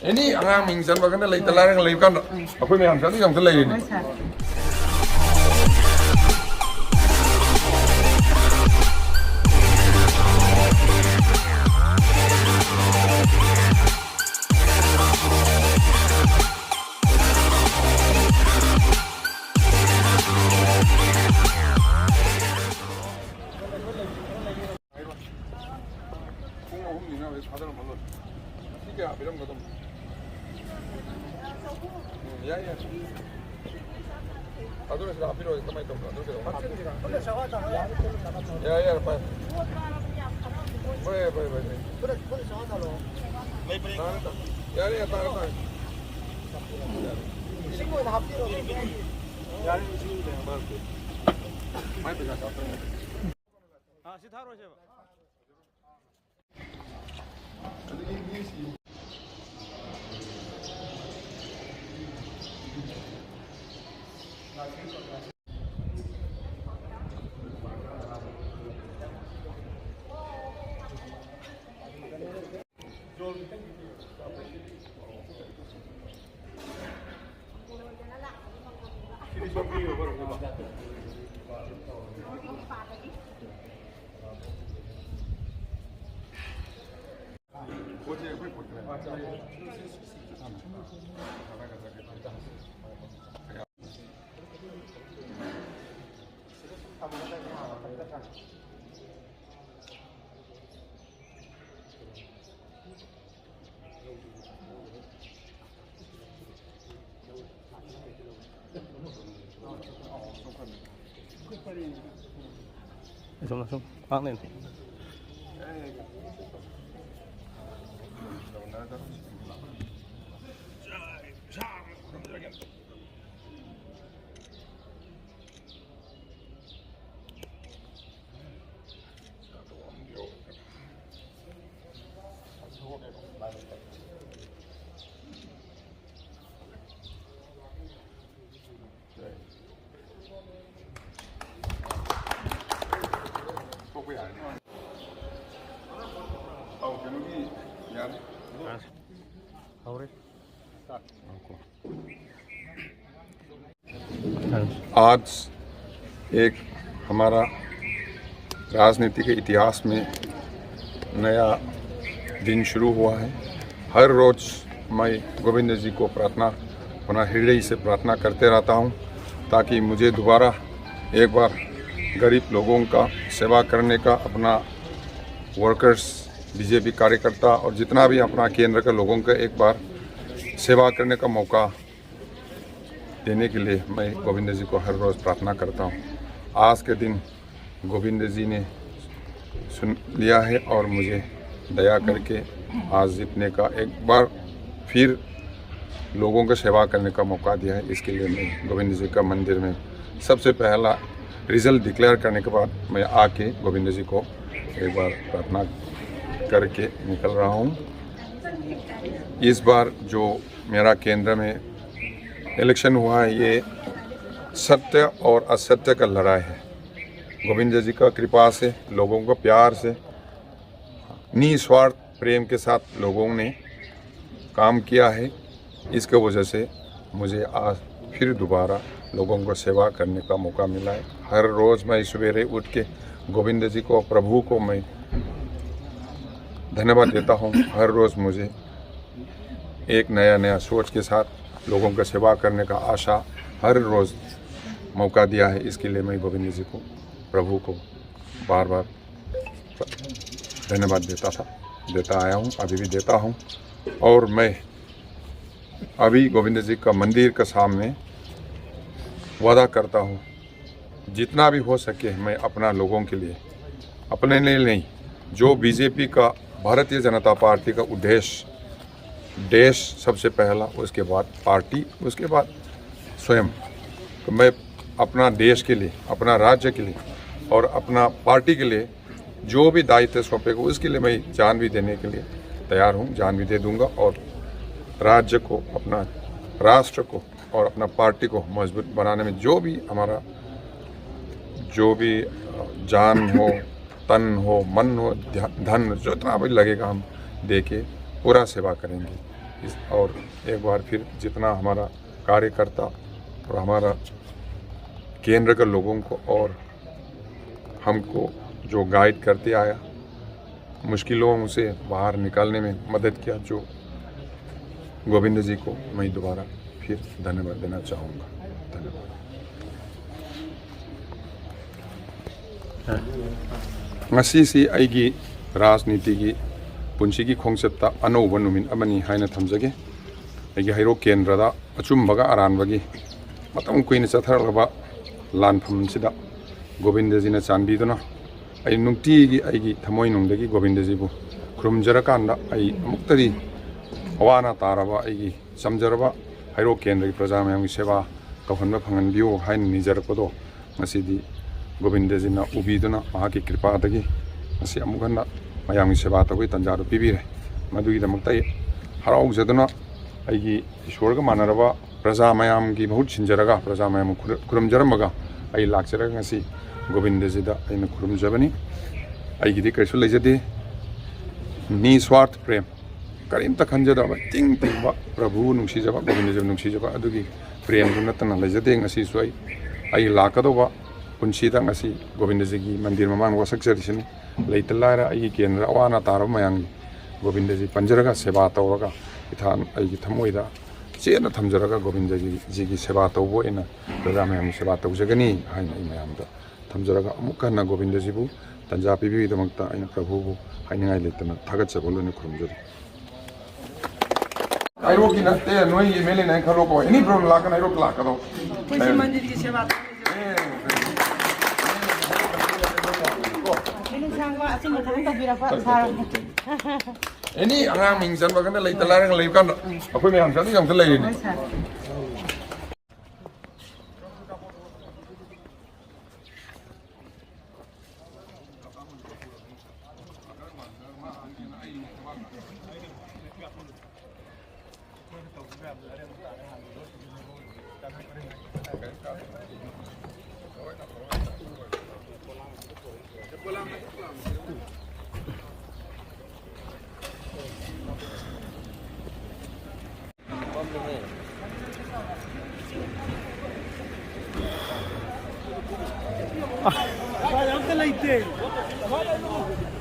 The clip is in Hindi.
Ini angang mingsan bagan lay talarang lay kan. Aku may hamsan yang talay ini. Ya ya. Aduh sudah api loh, kamai tuh. Ya ya, Pak. Boleh. Ya ya, tahan. Mai pegang satu. Ah, sitar aja, Pak. Langsung angin. आज एक हमारा राजनीति के इतिहास में नया दिन शुरू हुआ है। हर रोज़ मैं गोविंद जी को प्रार्थना अपना हृदय से प्रार्थना करते रहता हूँ ताकि मुझे दोबारा एक बार गरीब लोगों का सेवा करने का, अपना वर्कर्स, बीजेपी कार्यकर्ता और जितना भी अपना केंद्र के लोगों का एक बार सेवा करने का मौका देने के लिए मैं गोविंद जी को हर रोज़ प्रार्थना करता हूँ। आज के दिन गोविंद जी ने सुन लिया है और मुझे दया करके आज जीतने का एक बार फिर लोगों को सेवा करने का मौका दिया है। इसके लिए मैं गोविंद जी का मंदिर में सबसे पहला रिज़ल्ट डिक्लेयर करने के बाद मैं आके गोविंद जी को एक बार प्रार्थना करके निकल रहा हूँ। इस बार जो मेरा केंद्र में इलेक्शन हुआ है, ये सत्य और असत्य का लड़ाई है। गोविंद जी का कृपा से, लोगों को प्यार से, निस्वार्थ प्रेम के साथ लोगों ने काम किया है। इसके वजह से मुझे आज फिर दोबारा लोगों को सेवा करने का मौका मिला है। हर रोज़ मैं सवेरे उठ के गोविंद जी को, प्रभु को मैं धन्यवाद देता हूँ। हर रोज़ मुझे एक नया सोच के साथ लोगों का सेवा करने का आशा हर रोज़ मौका दिया है। इसके लिए मैं गोविंद जी को, प्रभु को बार बार धन्यवाद देता आया हूँ, अभी भी देता हूँ। और मैं अभी गोविंद जी का मंदिर के सामने वादा करता हूँ, जितना भी हो सके मैं अपना लोगों के लिए, अपने लिए नहीं, जो बीजेपी का, भारतीय जनता पार्टी का उद्देश्य देश सबसे पहला, उसके बाद पार्टी, उसके बाद स्वयं, तो मैं अपना देश के लिए, अपना राज्य के लिए और अपना पार्टी के लिए जो भी दायित्व सौंपेगा उसके लिए मैं जान भी देने के लिए तैयार हूँ, जान भी दे दूँगा। और राज्य को, अपना राष्ट्र को और अपना पार्टी को मजबूत बनाने में जो भी हमारा, जो भी जान हो, तन हो, मन हो, धन जितना भी लगेगा हम दे के पूरा सेवा करेंगे। और एक बार फिर जितना हमारा कार्यकर्ता और हमारा केंद्र के लोगों को और हमको जो गाइड करते आया, मुश्किलों से बाहर निकालने में मदद किया, जो गोविंद जी को मैं दोबारा फिर धन्यवाद देना चाहूँगा। धन्यवाद। ngasi aigi राजनीति की पुंसी की खोंगचत्ता अनौब नुमित अमनी हाइना थमजगे। अगी हाइरो केंद्रदा अचुम्बगा अरानबगी मतम कुइन चथरलबा लानफमसिदा गोविंदजीना चांबीदुना आई नुंगतीगी आइगी थमोय नुंगदगी गोविंदजीबु खुरुमजरकांदा आई अमुक्तदी अवाना तारबा आइगी समजरबा हाइरो केंद्र की प्रजा मयामगी सेवा कौहनबा फंगनबियो हाइना निजरपदो ngasiदी गोविंदजीना उबीदुना महाकी कृपादगी ngasi अमुक हन्ना मयामगी सेवा तौगी तंजादु पिबिरे। मदुगीदमक्ता हराउजदुना आइगी ईश्वरगा मानरबा प्रजा मयामगी बहुत सिंजरगा प्रजा मयाम खुरुमजरमगा आई लाक्चरगा ngasi गोविंदजीदा आइना खुरुमजबनी। आइगिदी कैसु लेजदे निस्वार्थ प्रेम करीमता खंजदबा तिंग तिंगबा प्रभु नुंसीजबा गोविंदजी नुंसीजबा अदुगी प्रेमदु नतना लेजदे ngasisu आई लाकदोबा पुंसीदा ngasi गोविंदजी मंदिर ममांग वसक्जरिसनी लेता लायरा आई केंद्र अवाना तारब मयांगी गोविंदजी पंजरगा सेवा तौरगा इथान आई थमोइदा चेना थमजरगा गोविंदजी की सेवा तौबो एना प्रजा मयाम सेवा तौजगनी हाइना मयामदा थमजरगा अमुकना गोविंदजीबु तंजा पिबिदमक्ता आइना प्रभुबु हाइनिंगाइ लेतना थागतजबो लोने खुरुमजरी। आइरो की नते नोई एमएलए नै खलो को एनी प्रॉब्लम लाकन आइरो लाकदो पुंसी मंदिर की सेवा एनी आंगाम मिंजन बगन लेता लारंग लेबकान अखोय मयाम जानि यंग लेनि Vai,